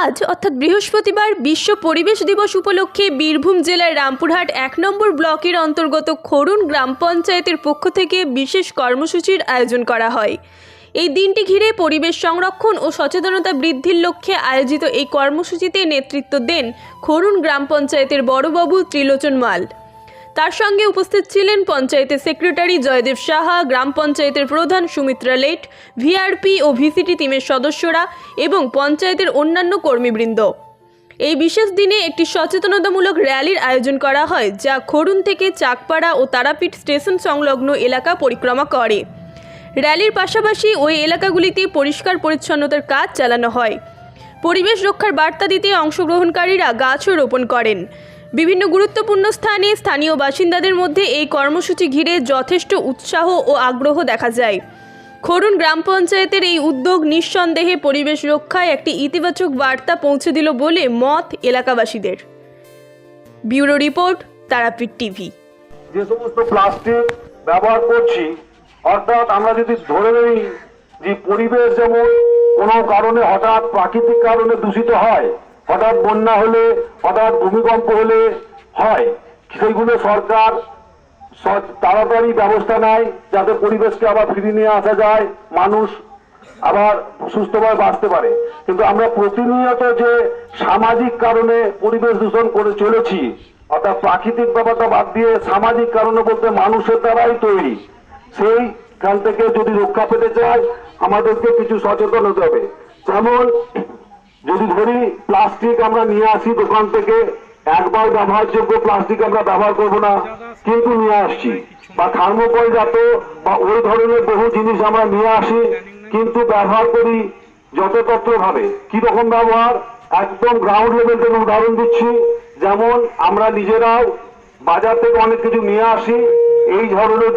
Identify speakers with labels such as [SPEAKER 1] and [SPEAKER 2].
[SPEAKER 1] আজ অর্থাৎ বৃহস্পতিবার বিশ্ব পরিবেশ দিবস উপলক্ষে বীরভূম জেলার রামপুরহাট ১ নম্বর ব্লকের অন্তর্গত খরুন গ্রাম পঞ্চায়েতের পক্ষ থেকে বিশেষ কর্মসূচির আয়োজন করা হয়। এই দিনটি ঘিরে পরিবেশ সংরক্ষণ ও সচেতনতা বৃদ্ধির লক্ষ্যে আয়োজিত এই কর্মসূচিতে নেতৃত্ব দেন খরুন গ্রাম পঞ্চায়েতের বড়বাবু ত্রিলোচন মাল। তার সঙ্গে উপস্থিত ছিলেন পঞ্চায়েতের সেক্রেটারি জয়দেব সাহা, গ্রাম পঞ্চায়েতের প্রধান সুমিত্রা লেট, ভিআরপি ও ভিসিটি টিমের সদস্যরা এবং পঞ্চায়েতের অন্যান্য কর্মীবৃন্দ। এই বিশেষ দিনে একটি সচেতনতামূলক র্যালির আয়োজন করা হয়, যা খরুন থেকে চাকপাড়া ও তারাপীঠ স্টেশন সংলগ্ন এলাকা পরিক্রমা করে। র্যালির পাশাপাশি ওই এলাকাগুলিতে পরিষ্কার পরিচ্ছন্নতার কাজ চালানো হয়। পরিবেশ রক্ষার বার্তা দিতে অংশগ্রহণকারীরা গাছও রোপণ করেন। বিভিন্ন গুরুত্বপূর্ণ স্থানে স্থানীয় বাসিন্দাদের মধ্যে এই কর্মসূচি ঘিরে যথেষ্ট উৎসাহ ও আগ্রহ দেখা যায়। খরুন গ্রাম পঞ্চায়েতের এই উদ্যোগ নিঃসন্দেহে পরিবেশ রক্ষায় একটি ইতিবাচক বার্তা পৌঁছে দিল বলে মত এলাকাবাসীদের। Bureau report, Tarapith TV.
[SPEAKER 2] যে সমস্ত প্লাস্টিক ব্যবহার করছি, অর্থাৎ আমরা যদি ধরে নিই যে পরিবেশ যেমন কোনো কারণে হঠাৎ প্রাকৃতিক কারণে দূষিত হয়, হঠাৎ বন্যা হলে, হঠাৎ ভূমিকম্প হলে হয়, সেইগুলো সরকার তাড়াতাড়ি ব্যবস্থা নেয় যাতে পরিবেশকে আবার ফিরিয়ে নিয়ে আসা যায়, মানুষ আবার সুস্থভাবে বাঁচতে পারে। কিন্তু আমরা প্রতিনিয়ত যে সামাজিক কারণে পরিবেশ দূষণ করে চলেছি, অর্থাৎ প্রাকৃতিক ব্যাপারটা বাদ দিয়ে সামাজিক কারণে বলতে মানুষের দ্বারাই তৈরি, সেইখান থেকে যদি রক্ষা পেতে চাই আমাদেরকে কিছু সচেতন হতে হবে। যেমন যদি ধরি প্লাস্টিক আমরা নিয়ে আসি দোকান থেকে, একবার ব্যবহারযোগ্য প্লাস্টিক আমরা ব্যবহার করব না, কিন্তু নিয়ে আসছি, বা থার্মোকল জাত বা ওই ধরনের বহু জিনিস আমরা নিয়ে আসি কিন্তু ব্যবহার করি যথাযথ ভাবে। কিরকম ব্যবহার, একদম গ্রাউন্ড লেভেল থেকে উদাহরণ দিচ্ছি। যেমন আমরা নিজেরাও বাজার থেকে অনেক কিছু নিয়ে আসি, এই ধরনের